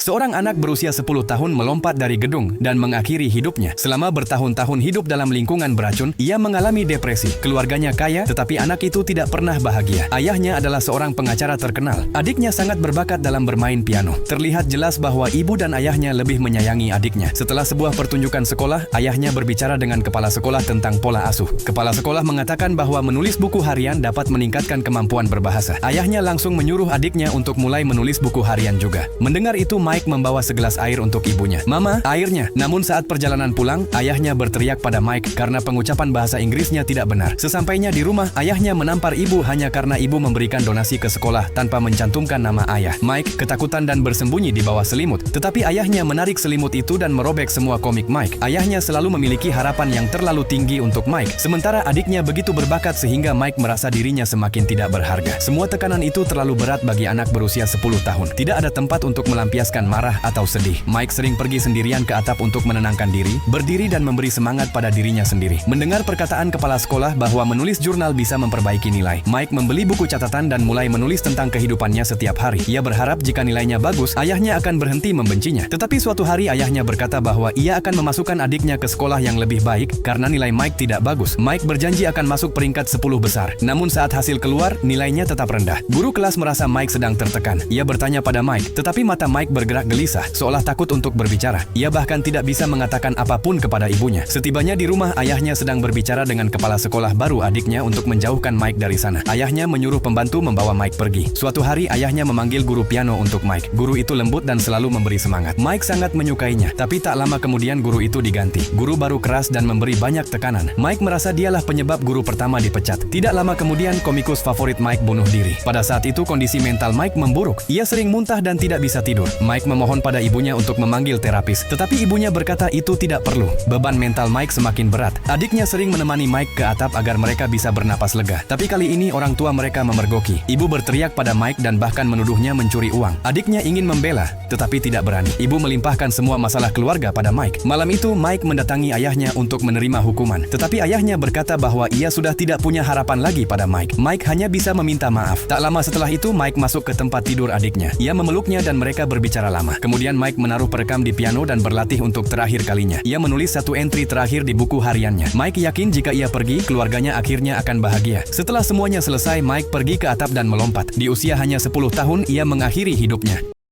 Seorang anak berusia 10 tahun melompat dari gedung dan mengakhiri hidupnya. Selama bertahun-tahun hidup dalam lingkungan beracun, ia mengalami depresi. Keluarganya kaya, tetapi anak itu tidak pernah bahagia. Ayahnya adalah seorang pengacara terkenal. Adiknya sangat berbakat dalam bermain piano. Terlihat jelas bahwa ibu dan ayahnya lebih menyayangi adiknya. Setelah sebuah pertunjukan sekolah, ayahnya berbicara dengan kepala sekolah tentang pola asuh. Kepala sekolah mengatakan bahwa menulis buku harian dapat meningkatkan kemampuan berbahasa. Ayahnya langsung menyuruh adiknya untuk mulai menulis buku harian juga. Mendengar itu, Mike membawa segelas air untuk ibunya. "Mama, airnya." Namun saat perjalanan pulang, ayahnya berteriak pada Mike karena pengucapan bahasa Inggrisnya tidak benar. Sesampainya di rumah, ayahnya menampar ibu hanya karena ibu memberikan donasi ke sekolah tanpa mencantumkan nama ayah. Mike ketakutan dan bersembunyi di bawah selimut. Tetapi ayahnya menarik selimut itu dan merobek semua komik Mike. Ayahnya selalu memiliki harapan yang terlalu tinggi untuk Mike. Sementara adiknya begitu berbakat sehingga Mike merasa dirinya semakin tidak berharga. Semua tekanan itu terlalu berat bagi anak berusia 10 tahun. Tidak ada tempat untuk melampiaskan marah atau sedih. Mike sering pergi sendirian ke atap untuk menenangkan diri, berdiri dan memberi semangat pada dirinya sendiri. Mendengar perkataan kepala sekolah bahwa menulis jurnal bisa memperbaiki nilai, Mike membeli buku catatan dan mulai menulis tentang kehidupannya setiap hari. Ia berharap jika nilainya bagus, ayahnya akan berhenti membencinya. Tetapi suatu hari ayahnya berkata bahwa ia akan memasukkan adiknya ke sekolah yang lebih baik karena nilai Mike tidak bagus. Mike berjanji akan masuk peringkat 10 besar. Namun saat hasil keluar, nilainya tetap rendah. Guru kelas merasa Mike sedang tertekan. Ia bertanya pada Mike, tetapi mata Mike bergerak gelisah, seolah takut untuk berbicara. Ia bahkan tidak bisa mengatakan apapun kepada ibunya. Setibanya di rumah, ayahnya sedang berbicara dengan kepala sekolah baru adiknya untuk menjauhkan Mike dari sana. Ayahnya menyuruh pembantu membawa Mike pergi. Suatu hari, ayahnya memanggil guru piano untuk Mike. Guru itu lembut dan selalu memberi semangat. Mike sangat menyukainya, tapi tak lama kemudian guru itu diganti. Guru baru keras dan memberi banyak tekanan. Mike merasa dialah penyebab guru pertama dipecat. Tidak lama kemudian, komikus favorit Mike bunuh diri. Pada saat itu, kondisi mental Mike memburuk. Ia sering muntah dan tidak bisa tidur. Mike memohon pada ibunya untuk memanggil terapis, tetapi ibunya berkata itu tidak perlu. Beban mental Mike semakin berat. Adiknya sering menemani Mike ke atap agar mereka bisa bernapas lega. Tapi kali ini orang tua mereka memergoki. Ibu berteriak pada Mike dan bahkan menuduhnya mencuri uang. Adiknya ingin membela, tetapi tidak berani. Ibu melimpahkan semua masalah keluarga pada Mike. Malam itu, Mike mendatangi ayahnya untuk menerima hukuman. Tetapi ayahnya berkata bahwa ia sudah tidak punya harapan lagi pada Mike. Mike hanya bisa meminta maaf. Tak lama setelah itu, Mike masuk ke tempat tidur adiknya. Ia memeluknya dan mereka berbicara lama. Kemudian Mike menaruh perekam di piano dan berlatih untuk terakhir kalinya. Ia menulis satu entry terakhir di buku hariannya. Mike yakin jika ia pergi, keluarganya akhirnya akan bahagia. Setelah semuanya selesai, Mike pergi ke atap dan melompat. Di usia hanya 10 tahun, ia mengakhiri hidupnya.